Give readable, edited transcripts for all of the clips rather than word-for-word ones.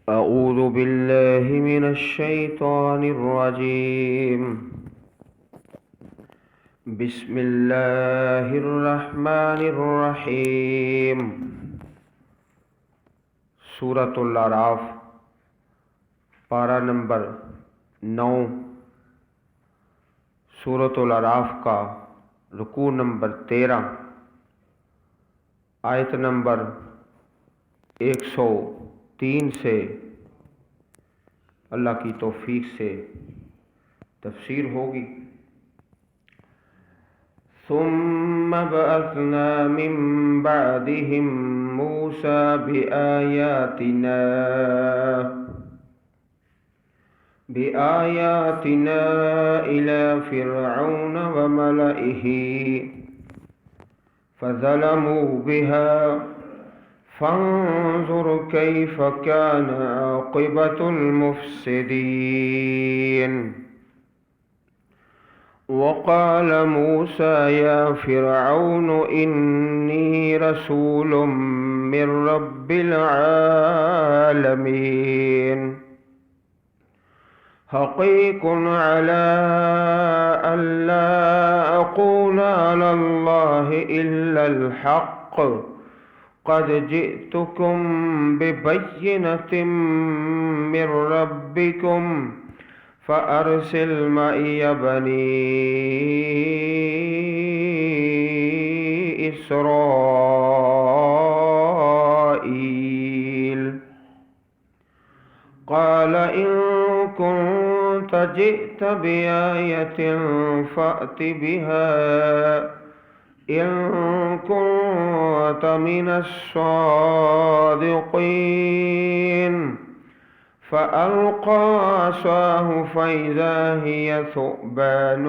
أعوذ بالله من الشيطان الرجيم. بسم اللہ الرحمن الرحیم. سورۃ الاعراف، پارہ نمبر 9. سورۃ الاعراف کا رکوع نمبر 13، آیت نمبر 103 سے اللہ کی توفیق سے تفسیر ہوگی. ثم بعثنا من بعدهم موسى بآياتنا إلى فرعون وملئه فظلموا بها فانظر كيف كان عاقبة المفسدين. وقال موسى يا فرعون إني رسول من رب العالمين حقيق على ألا أقول على الله إلا الحق قد جئتكم ببينة من ربكم فأرسل معي بني إسرائيل. قال إن كنت جئت بآية فأت بها إن كنت من الصادقين. فألقى عصاه فإذا هي ثعبان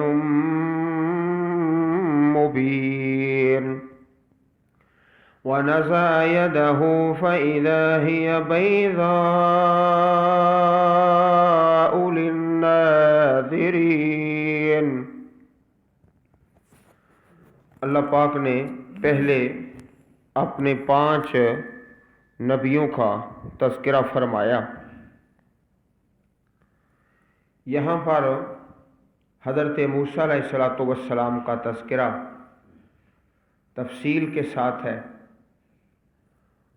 مبين ونزع يده فإذا هي بيضاء للناظرين. اللہ پاک نے پہلے اپنے 5 نبیوں کا تذکرہ فرمایا. یہاں پر حضرت موسیٰ علیہ السلام کا تذکرہ تفصیل کے ساتھ ہے،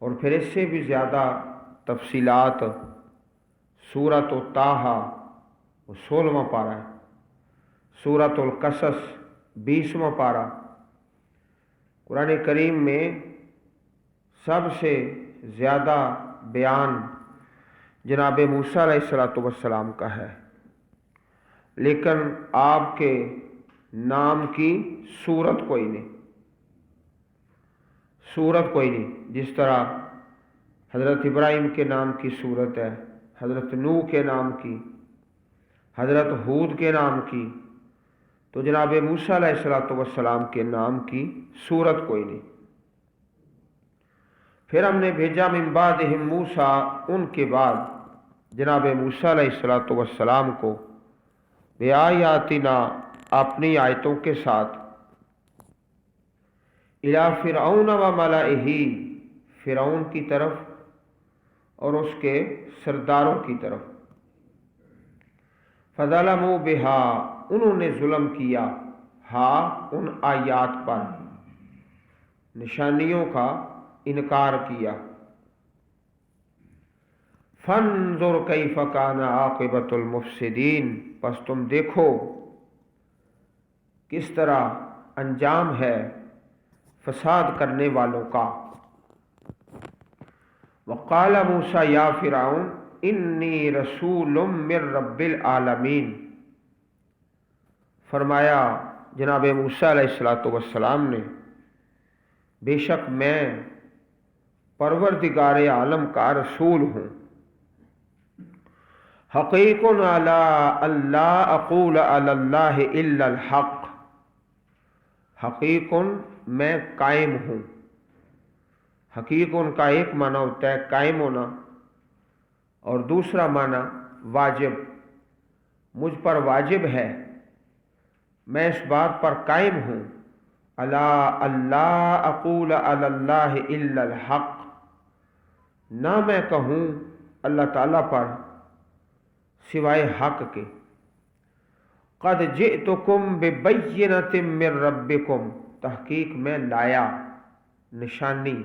اور پھر اس سے بھی زیادہ تفصیلات سورۃ طٰہٰ 16واں پارہ ہے، سورۃ القصص 20واں پارہ. قرآن کریم میں سب سے زیادہ بیان جناب موسیٰ علیہ السلام کا ہے، لیکن آپ کے نام کی صورت کوئی نہیں. جس طرح حضرت ابراہیم کے نام کی صورت ہے، حضرت نوح کے نام کی، حضرت ہود کے نام کی، تو جناب موسیٰ علیہ السلام کے نام کی صورت کوئی نہیں. پھر ہم نے بھیجا من بعدہم موسیٰ، ان کے بعد جناب موسیٰ علیہ السلام کو بآیاتنا، اپنی آیتوں کے ساتھ، الی فرعون و ملئہ، فرعون کی طرف اور اس کے سرداروں کی طرف. فظلموا بہا، انہوں نے ظلم کیا، ان آیات پر، نشانیوں کا انکار کیا. فانظر کیف کان عاقبۃ المفسدین، پس تم دیکھو کس طرح انجام ہے فساد کرنے والوں کا. وقال موسیٰ یا فرعون انی رسول من رب العالمین، فرمایا جناب موسیٰ علیہ السلام نے، بے شک میں پروردگار عالم کا رسول ہوں. حقیق علی اللہ اقول علی اللہ الا الحق، حقیق میں قائم ہوں. حقیق کا ایک معنی ہوتا ہے قائم ہونا، اور دوسرا معنی واجب. مجھ پر واجب ہے، میں اس بات پر قائم ہوں، اللہ اقول علی اللہ الا الحق، نہ میں کہوں اللہ تعالیٰ پر سوائے حق کے۔ قد جئتکم ببینۃ من ربکم، تحقیق میں لایا نشانی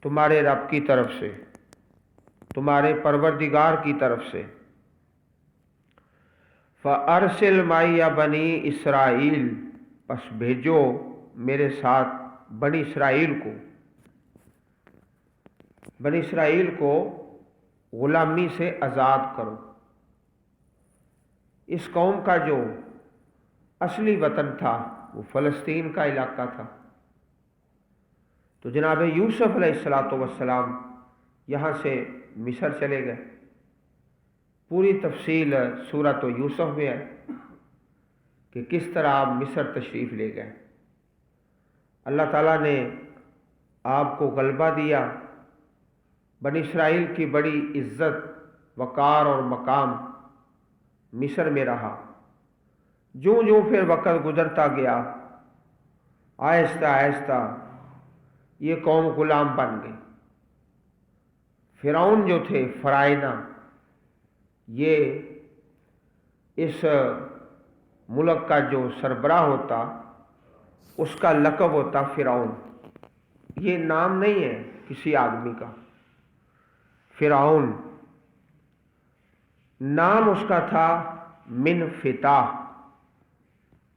تمہارے رب کی طرف سے، تمہارے پروردگار کی طرف سے۔ فَأَرْسِلْ مَعِیَ بَنِی اسرائیل، پس بھیجو میرے ساتھ بنی اسرائیل کو۔ بنی اسرائیل کو غلامی سے آزاد کرو۔ اس قوم کا جو اصلی وطن تھا وہ فلسطین کا علاقہ تھا، تو جناب یوسف علیہ السلام یہاں سے مصر چلے گئے۔ پوری تفصیل سورۃ یوسف میں ہے کہ کس طرح آپ مصر تشریف لے گئے۔ اللہ تعالیٰ نے آپ کو غلبہ دیا، بنی اسرائیل کی بڑی عزت وقار اور مقام مصر میں رہا۔ جوں جوں پھر وقت گزرتا گیا، آہستہ آہستہ یہ قوم غلام بن گئی۔ فرعون جو تھے، فرعونہ، یہ اس ملک کا جو سربراہ ہوتا اس کا لقب ہوتا فرعون۔ یہ نام نہیں ہے کسی آدمی کا، فرعون نام اس کا تھا من فتح،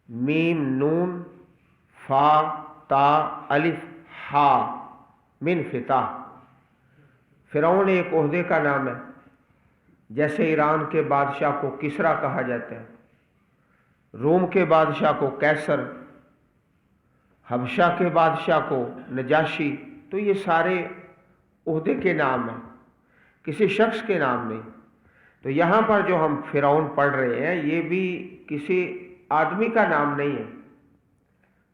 میم نون فا تا الف ہا، من فتح۔ فرعون ایک عہدے کا نام ہے، جیسے ایران کے بادشاہ کو کسریٰ کہا جاتا ہے، روم کے بادشاہ کو قیصر، حبشہ کے بادشاہ کو نجاشی، تو یہ سارے عہدے کے نام ہیں، کسی شخص کے نام نہیں۔ تو یہاں پر جو ہم فرعون پڑھ رہے ہیں یہ بھی کسی آدمی کا نام نہیں ہے۔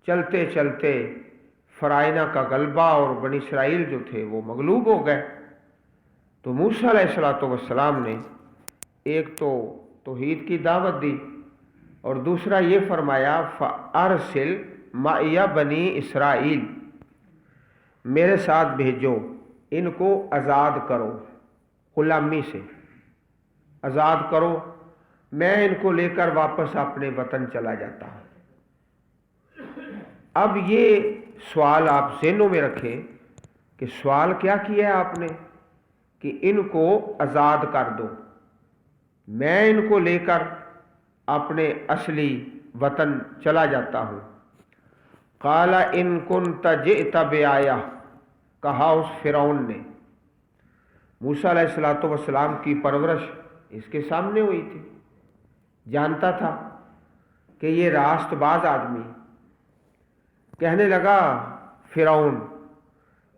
چلتے چلتے فرعونہ کا غلبہ اور بنی اسرائیل جو تھے وہ مغلوب ہو گئے۔ تو موسیٰ علیہ السلام نے ایک تو توحید کی دعوت دی اور دوسرا یہ فرمایا فَأَرْسِلْ مَعِیَ بَنِی اسرائیل، میرے ساتھ بھیجو، ان کو آزاد کرو، غلامی سے آزاد کرو، میں ان کو لے کر واپس اپنے وطن چلا جاتا ہوں۔ اب یہ سوال آپ ذہنوں میں رکھیں کہ سوال کیا کیا ہے آپ نے کہ ان کو آزاد کر دو، میں ان کو لے کر اپنے اصلی وطن چلا جاتا ہوں۔ قال ان کنت جئت بآیہ، کہا اس فرعون نے۔ موسیٰ علیہ السلام کی پرورش اس کے سامنے ہوئی تھی، جانتا تھا کہ یہ راست باز آدمی۔ کہنے لگا فرعون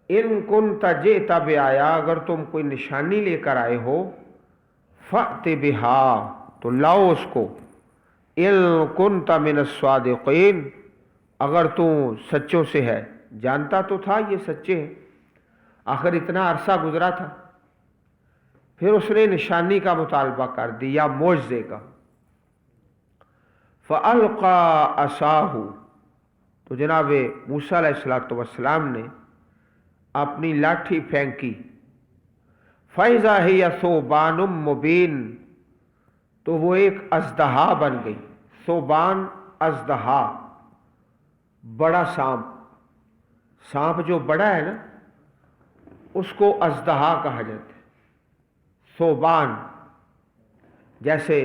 ان کنت جئت بآیہ، اگر تم کوئی نشانی لے کر آئے ہو، فأت بہا، تو لاؤ اس کو، ان کنت من الصادقین، اگر تم سچوں سے ہے۔ جانتا تو تھا یہ سچے ہیں، آخر اتنا عرصہ گزرا تھا۔ پھر اس نے نشانی کا مطالبہ کر دیا، معجزے کا۔ فَأَلْقَىٰ عَصَاهُ، تو جناب موسیٰ علیہ السلام نے اپنی لاٹھی پھینکی۔ فَإِذَا هِيَ ثُعْبَانٌ مُّبِينٌ، تو وہ ایک اژدہا بن گئی۔ ثعبان اژدہا، بڑا سانپ، سانپ جو بڑا ہے نا اس کو اژدہا کہا جاتا ہے۔ ثعبان جیسے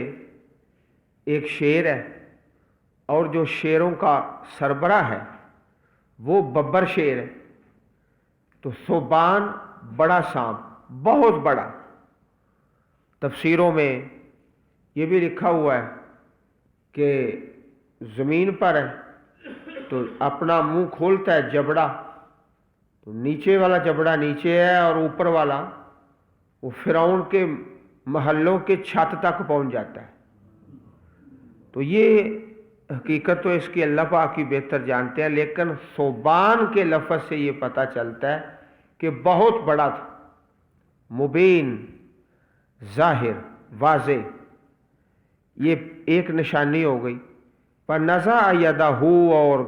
ایک شیر ہے اور جو شیروں کا سربراہ ہے وہ ببر شیر ہے، تو ثعبان بڑا سانپ، بہت بڑا۔ تفسیروں میں یہ بھی لکھا ہوا ہے کہ زمین پر ہے تو اپنا منہ کھولتا ہے جبڑا، تو نیچے والا جبڑا نیچے ہے اور اوپر والا وہ فرعون کے محلوں کے چھت تک پہنچ جاتا ہے۔ تو یہ حقیقت تو اس کی اللہ پاک کی بہتر جانتے ہیں، لیکن ثعبان کے لفظ سے یہ پتہ چلتا ہے کہ بہت بڑا تھا، مبین، ظاہر، واضح۔ یہ ایک نشانی ہو گئی۔ فَنَزَعَ يَدَهُ، اور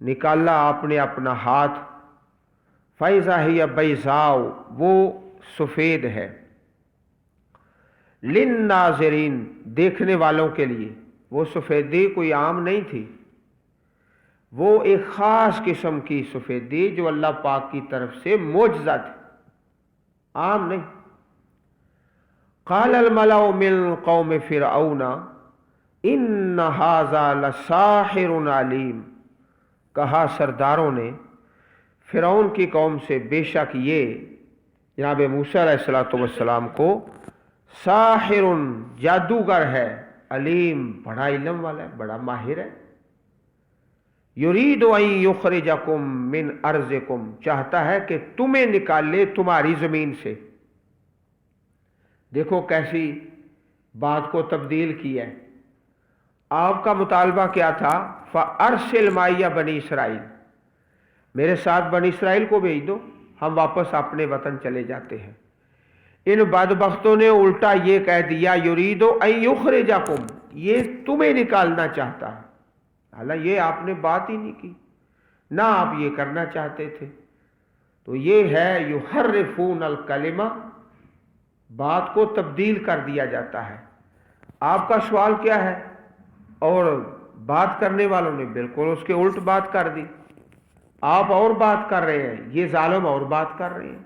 نکالا آپ نے اپنا ہاتھ۔ فَإِذَا هِيَ بَيْضَاءُ، وہ سفید ہے، للناظرین دیکھنے والوں کے لیے۔ وہ سفیدی کوئی عام نہیں تھی، وہ ایک خاص قسم کی سفیدی جو اللہ پاک کی طرف سے معجزہ تھی، عام نہیں۔ قال الملأ من قوم فرعون ان ھذا لساحر علیم، کہا سرداروں نے فرعون کی قوم سے بے شک یہ جناب موسیٰ علیہ السلام کو ساحر جادوگر ہے، علیم بڑا علم والا ہے، بڑا ماہر ہے۔ یرید ان یخرجکم من ارضکم، چاہتا ہے کہ تمہیں نکال لے تمہاری زمین سے۔ دیکھو کیسی بات کو تبدیل کیا ہے۔ آپ کا مطالبہ کیا تھا؟ فَأَرْسِلْ مَعِيَ بنی اسرائیل، میرے ساتھ بنی اسرائیل کو بھیج دو، ہم واپس اپنے وطن چلے جاتے ہیں۔ ان بدبختوں نے الٹا یہ کہہ دیا یرید ان یخرجکم، یہ تمہیں نکالنا چاہتا ہے، حالانکہ یہ آپ نے بات ہی نہیں کی، نہ آپ یہ کرنا چاہتے تھے۔ تو یہ ہے یحرفون الکلمہ، بات کو تبدیل کر دیا جاتا ہے۔ آپ کا سوال کیا ہے؟ اور بات کرنے والوں نے بالکل اس کے الٹ بات کر دی۔ آپ اور بات کر رہے ہیں، یہ ظالم اور بات کر رہے ہیں۔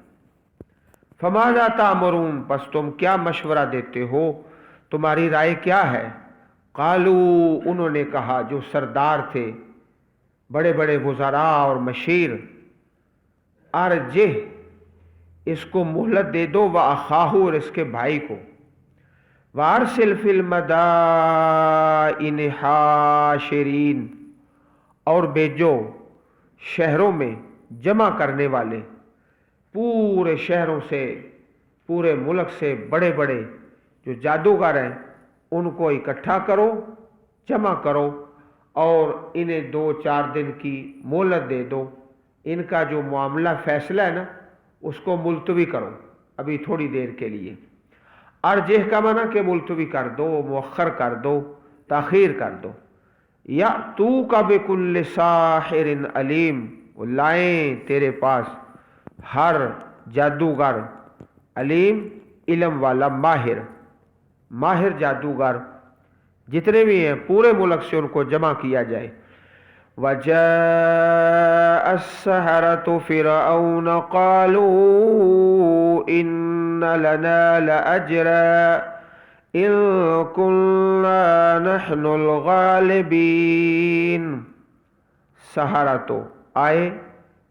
فماذا تأمرون، پس تم کیا مشورہ دیتے ہو، تمہاری رائے کیا ہے؟ قالو، انہوں نے کہا جو سردار تھے، بڑے بڑے وزراء اور مشیر، ارجہ، اس کو مہلت دے دو، وأخاہ، اور اس کے بھائی کو، وارسل فی المدائن حاشرین، اور بھیجو شہروں میں جمع کرنے والے، پورے شہروں سے، پورے ملک سے بڑے بڑے جو جادوگر ہیں ان کو اکٹھا کرو، جمع کرو، اور انہیں 2-4 دن کی مہلت دے دو۔ ان کا جو معاملہ فیصلہ ہے نا اس کو ملتوی کرو ابھی تھوڑی دیر کے لیے۔ ارجہ کا معنی کہ ملتوی کر دو، مؤخر کر دو، تاخیر کر دو۔ یأتوک بکل ساحر علیم، وہ لائیں تیرے پاس ہر جادوگر، علیم علم والا، ماہر، ماہر جادوگر جتنے بھی ہیں پورے ملک سے ان کو جمع کیا جائے۔ وَجَاءَ السَّحَرَةُ فِرْعَوْنَ قَالُوا إِنَّ لَنَا لَأَجْرًا إِن كُنَّا نَحْنُ الْغَالِبِينَ۔ سحرہ آئے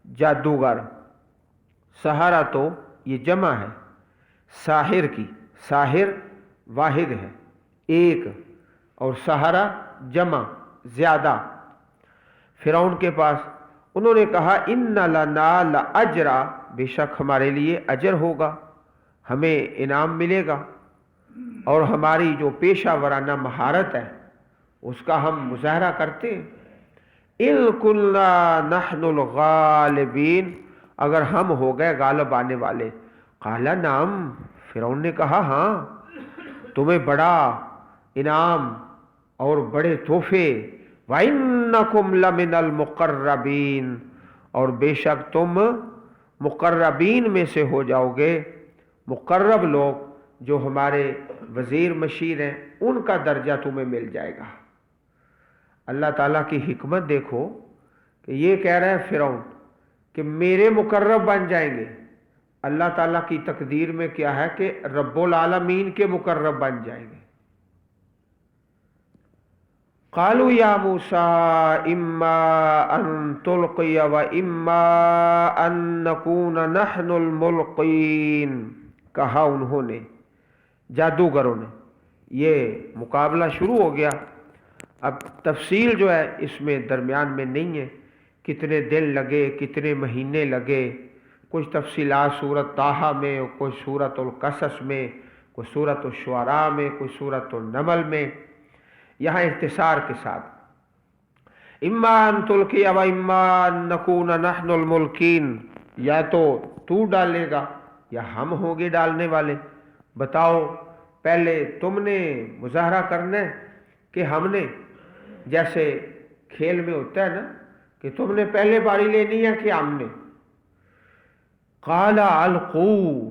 جادوگر، سحرہ یہ جمع ہے ساحر کی، ساحر واحد ہے ایک، اور سحرہ جمع زیادہ۔ فرعون کے پاس انہوں نے کہا ان لنا لاجرا، بے شک ہمارے لیے اجر ہوگا، ہمیں انعام ملے گا، اور ہماری جو پیشہ ورانہ مہارت ہے اس کا ہم مظاہرہ کرتے ہیں۔ ان کنا نحن الغالبین، اگر ہم ہو گئے غالب آنے والے۔ قال نعم، فرعون نے کہا ہاں، تمہیں بڑا انعام اور بڑے تحفے، وَإِنَّكُمْ لَمِنَ الْمُقَرَّبِينَ، اور بے شک تم مقربین میں سے ہو جاؤ گے۔ مقرب لوگ جو ہمارے وزیر مشیر ہیں ان کا درجہ تمہیں مل جائے گا۔ اللہ تعالیٰ کی حکمت دیکھو کہ یہ کہہ رہا ہے فرعون کہ میرے مقرب بن جائیں گے، اللہ تعالیٰ کی تقدیر میں کیا ہے کہ رب العالمین کے مقرب بن جائیں گے۔ قالوا یا موسیٰ اما ان تلقی و اما ان نکون نحن الملقین، کہا انہوں نے، جادوگروں نے۔ یہ مقابلہ شروع ہو گیا۔ اب تفصیل جو ہے اس میں درمیان میں نہیں ہے، کتنے دن لگے، کتنے مہینے لگے، کچھ تفصیلات سورۃ طٰہٰ میں، کچھ سورۃ القصص میں، کچھ سورۃ الشعراء میں، کچھ سورۃ النمل میں، یہاں اختصار کے ساتھ اما ان تلقی و اما ان نکون نحن الملقین، یا تو ڈالے گا یا ہم ہوں گے ڈالنے والے۔ بتاؤ پہلے تم نے مظاہرہ کرنا ہے کہ ہم نے، جیسے کھیل میں ہوتا ہے نا کہ تم نے پہلے باری لینی ہے کہ ہم نے۔ قال القوا،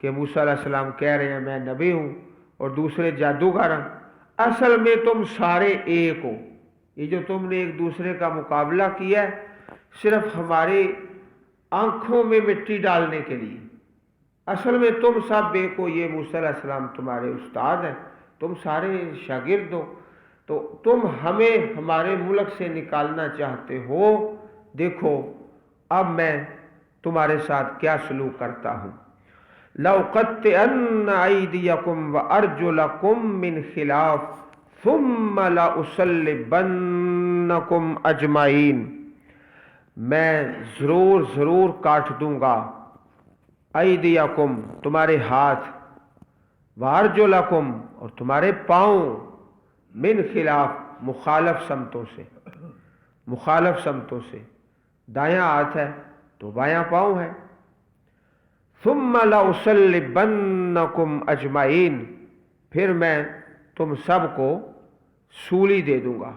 کہ موسیٰ علیہ السلام کہہ رہے ہیں میں نبی ہوں اور دوسرے جادوگر ہیں، اصل میں تم سارے ایک ہو۔ یہ جو تم نے ایک دوسرے کا مقابلہ کیا ہے صرف ہماری آنکھوں میں مٹی ڈالنے کے لیے، اصل میں تم سب ایک ہو۔ یہ موسیٰ علیہ السلام تمہارے استاد ہیں، تم سارے شاگرد ہو، تو تم ہمیں ہمارے ملک سے نکالنا چاہتے ہو، دیکھو اب میں تمہارے ساتھ کیا سلوک کرتا ہوں۔ لَأُقَطِّعَنَّ أَيْدِيَكُمْ وَأَرْجُلَكُمْ مِنْ خِلَافٍ ثُمَّ لَأُصَلِّبَنَّكُمْ أَجْمَعِينَ، میں ضرور کاٹ دوں گا، ایدیکم تمہارے ہاتھ، وارجلکم اور تمہارے پاؤں، من خلاف مخالف سمتوں سے، دایاں ہاتھ ہے تو بایاں پاؤں ہے۔ ثم لأصلبنکم اجمعین، پھر میں تم سب کو سولی دے دوں گا۔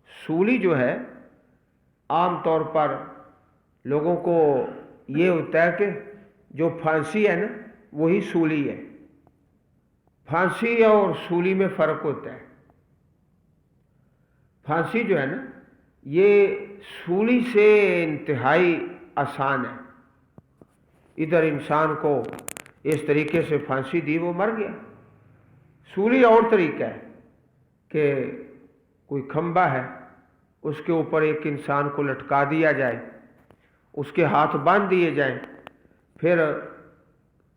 سولی جو ہے عام طور پر لوگوں کو یہ ہوتا ہے کہ جو پھانسی ہے نا وہی سولی ہے، پھانسی اور سولی میں فرق ہوتا ہے۔ پھانسی جو ہے نا یہ سولی سے انتہائی آسان ہے، ادھر انسان کو اس طریقے سے پھانسی دی وہ مر گیا۔ سولی اور طریقہ ہے کہ کوئی کھمبا ہے اس کے اوپر ایک انسان کو لٹکا دیا جائے، اس کے ہاتھ باندھ دیے جائیں، پھر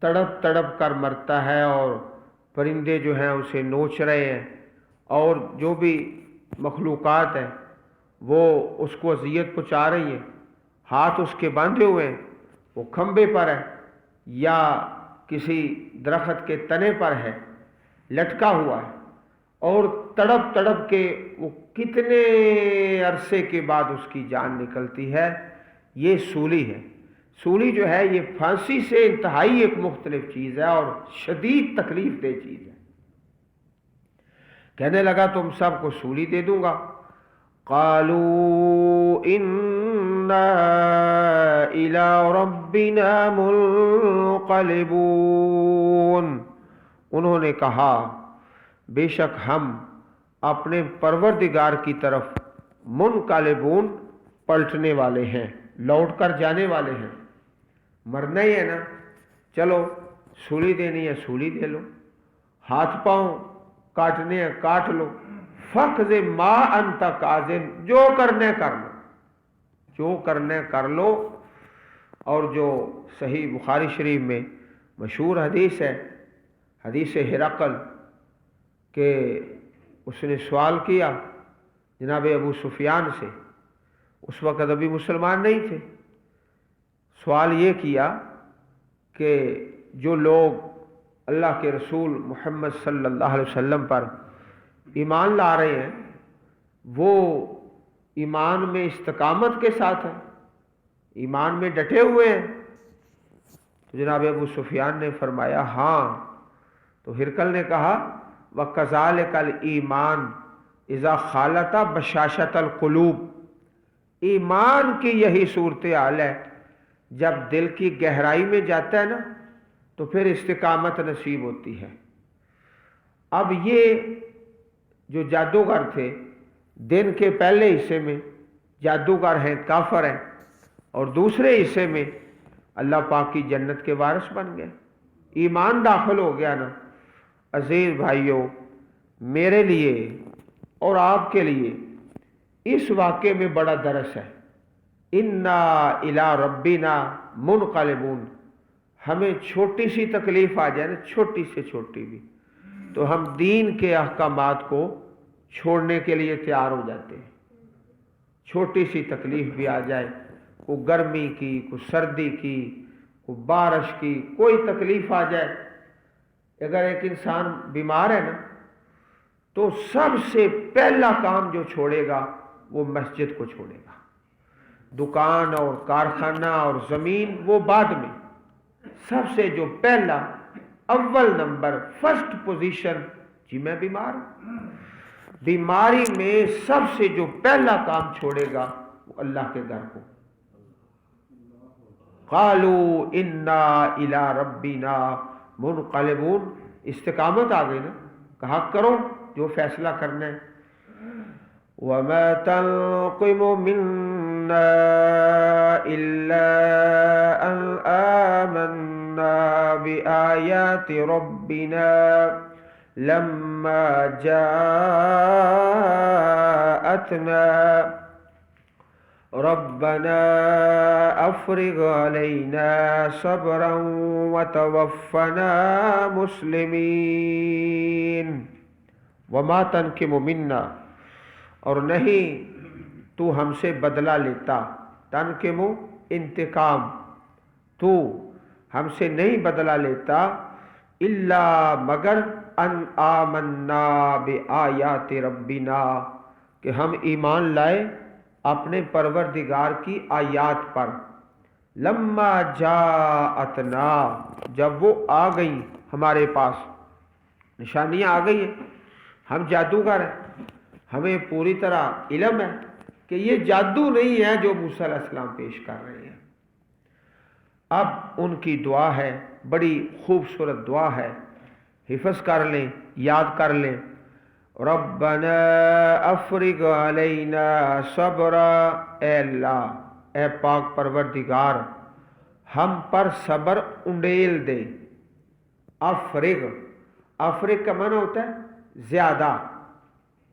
تڑپ کر مرتا ہے اور پرندے جو ہیں اسے نوچ رہے ہیں اور جو بھی مخلوقات ہیں وہ اس کو اذیت پہنچا رہی ہیں، ہاتھ اس کے باندھے ہوئے ہیں، وہ کھمبے پر ہے یا کسی درخت کے تنے پر ہے، لٹکا ہوا ہے، اور تڑپ کے وہ کتنے عرصے کے بعد اس کی جان نکلتی ہے۔ یہ سولی ہے۔ سولی جو ہے یہ پھانسی سے انتہائی ایک مختلف چیز ہے اور شدید تکلیف دہ چیز ہے۔ کہنے لگا تم سب کو سولی دے دوں گا۔ قالوا انا الى ربنا منقلبون، انہوں نے کہا بے شک ہم اپنے پروردگار کی طرف منقلبون پلٹنے والے ہیں، لوٹ کر جانے والے ہیں۔ مرنا ہی ہے نا، چلو سولی دینی ہے سولی دے لو، ہاتھ پاؤں کاٹنے ہیں کاٹ لو، فقض ما انت قاضٍ، جو کرنے کر لو۔ اور جو صحیح بخاری شریف میں مشہور حدیث ہے، حدیث ہرقل، کہ اس نے سوال کیا جناب ابو سفیان سے، اس وقت ابھی مسلمان نہیں تھے، سوال یہ کیا کہ جو لوگ اللہ کے رسول محمد صلی اللہ علیہ وسلم پر ایمان لا رہے ہیں وہ ایمان میں استقامت کے ساتھ ہیں، ایمان میں ڈٹے ہوئے ہیں؟ تو جناب ابو سفیان نے فرمایا ہاں۔ تو ہرقل نے کہا وَكَذَلِكَ الْإِيمَانُ اِذَا خَالَطَ بَشَاشَةَ الْقُلُوبِ، ایمان کی یہی صورتحال ہے، جب دل کی گہرائی میں جاتا ہے نا تو پھر استقامت نصیب ہوتی ہے۔ اب یہ جو جادوگر تھے دن کے پہلے حصے میں جادوگر ہیں، کافر ہیں، اور دوسرے حصے میں اللہ پاک کی جنت کے وارث بن گئے، ایمان داخل ہو گیا نا۔ عزیز بھائیوں، میرے لیے اور آپ کے لیے اس واقعے میں بڑا درس ہے۔ انا الی ربنا منقلبون، ہمیں چھوٹی سی تکلیف آ جائے نا، چھوٹی سے چھوٹی بھی، تو ہم دین کے احکامات کو چھوڑنے کے لیے تیار ہو جاتے ہیں۔ چھوٹی سی تکلیف بھی آ جائے، کوئی گرمی کی، کوئی سردی کی، کوئی بارش کی، کوئی تکلیف آ جائے، اگر ایک انسان بیمار ہے نا تو سب سے پہلا کام جو چھوڑے گا وہ مسجد کو چھوڑے گا، دکان اور کارخانہ اور زمین وہ بعد میں، سب سے جو پہلا اول نمبر فرسٹ پوزیشن، جی میں بیمار ہوں، بیماری میں سب سے جو پہلا کام چھوڑے گا وہ اللہ کے گھر کو۔ قالوا انا الی ربنا منقلبون، استقامت آ گئی نا، کہا کرو جو فیصلہ کرنا ہے. وما تنقم منا الا ان آمنا بآیات ربنا لما جاءتنا ربنا افرغ علینا صبرا وتوفنا مسلمین. وما تنقم منا، اور نہیں تو ہم سے بدلہ لیتا. تنقم انتقام، تو ہم سے نہیں بدلہ لیتا، الا مگر ان آمنا بآیات ربنا، کہ ہم ایمان لائے اپنے پروردگار کی آیات پر. لما جاءتنا، جب وہ آ گئیں ہمارے پاس، نشانیاں آ گئی ہیں، ہم جادوگر ہیں، ہمیں پوری طرح علم ہے کہ یہ جادو نہیں ہے جو موسیٰ علیہ السلام پیش کر رہے ہیں. اب ان کی دعا ہے، بڑی خوبصورت دعا ہے، حفظ کر لیں، یاد کر لیں. ربنا افرغ علینا صبرا، اے اللہ، اے پاک پروردگار، ہم پر صبر انڈیل دے. افرغ، افرغ کا معنی ہوتا ہے زیادہ،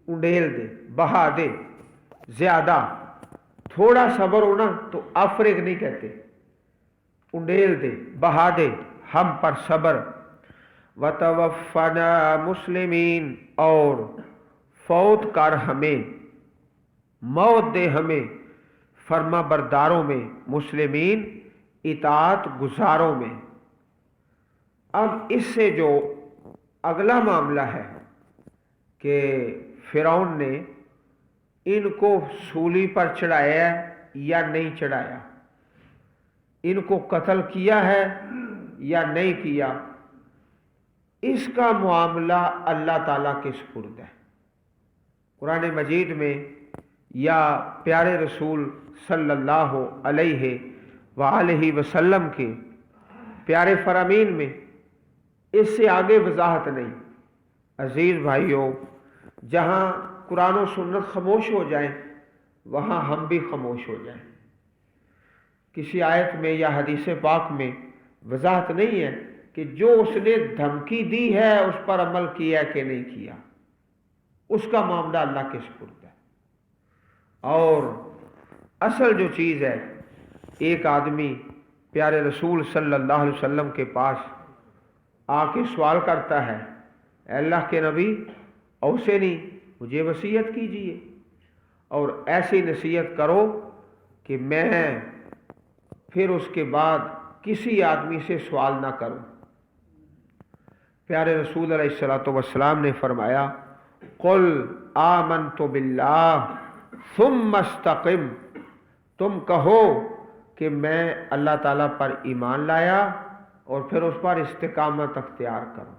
انڈیل دے، بہا دے، زیادہ. تھوڑا صبر ہونا تو افرغ نہیں کہتے، انڈیل دے، بہا دے ہم پر صبر. وتوفنا مسلمین، اور فوت کر ہمیں، موت دے ہمیں فرما برداروں میں، مسلمین اطاعت گزاروں میں. اب اس سے جو اگلا معاملہ ہے کہ فرعون نے ان کو سولی پر چڑھایا ہے یا نہیں چڑھایا، ان کو قتل کیا ہے یا نہیں کیا، اس کا معاملہ اللہ تعالیٰ کے سپرد ہے. قرآن مجید میں یا پیارے رسول صلی اللہ علیہ وآلہ وسلم کے پیارے فرامین میں اس سے آگے وضاحت نہیں. عزیز بھائیوں، جہاں قرآن و سنت خاموش ہو جائیں وہاں ہم بھی خاموش ہو جائیں. کسی آیت میں یا حدیث پاک میں وضاحت نہیں ہے کہ جو اس نے دھمکی دی ہے اس پر عمل کیا کہ نہیں کیا، اس کا معاملہ اللہ کے سپرد ہے. اور اصل جو چیز ہے، ایک آدمی پیارے رسول صلی اللہ علیہ وسلم کے پاس آ کے سوال کرتا ہے، اے اللہ کے نبی اوصینی، مجھے وصیت کیجیے اور ایسی نصیحت کرو کہ میں پھر اس کے بعد کسی آدمی سے سوال نہ کروں. پیارے رسول علیہ السلام نے فرمایا، قل آمنت باللہ ثم استقم، تم کہو کہ میں اللہ تعالیٰ پر ایمان لایا اور پھر اس پر استقامت اختیار کرو.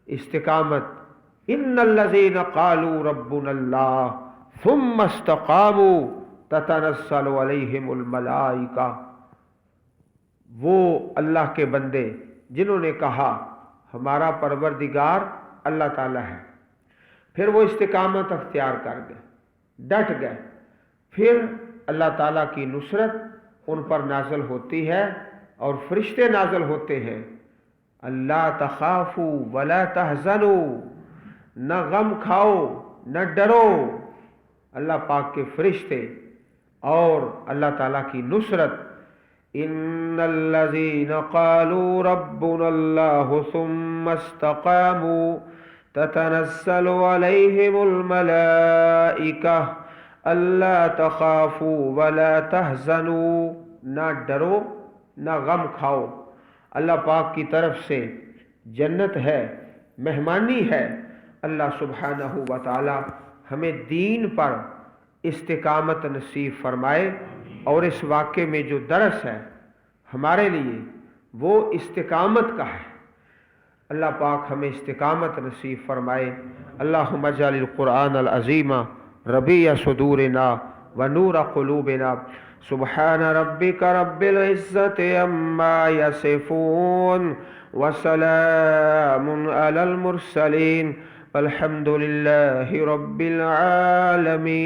استقامت، ان الذین قالوا ربنا اللہ ثم استقاموا تتنزل علیہم الملائکہ، وہ اللہ کے بندے جنہوں نے کہا ہمارا پروردگار اللہ تعالیٰ ہے، پھر وہ استقامت اختیار کر گئے، ڈٹ گئے، پھر اللہ تعالیٰ کی نصرت ان پر نازل ہوتی ہے اور فرشتے نازل ہوتے ہیں. اللہ تخافوا ولا تحزنوا، نہ غم کھاؤ نہ ڈرو. اللہ پاک کے فرشتے اور اللہ تعالیٰ کی نصرت. ان الذین قالوا ربنا اللہ ثم استقاموا تتنزل علیہم الملائکہ اللہ تخافوا ولا تحزنوا، نہ ڈرو نہ غم کھاؤ. اللہ پاک کی طرف سے جنت ہے، مہمانی ہے. اللہ سبحانہ و تعالی ہمیں دین پر استقامت نصیب فرمائے، اور اس واقعے میں جو درس ہے ہمارے لیے وہ استقامت کا ہے. اللہ پاک ہمیں استقامت نصیب فرمائے. اللہم اجعل القرآن العظیم ربیع صدورنا ونور قلوبنا. سبحان ربك رب العزة عما يصفون وسلام على المرسلين والحمد لله رب العالمين.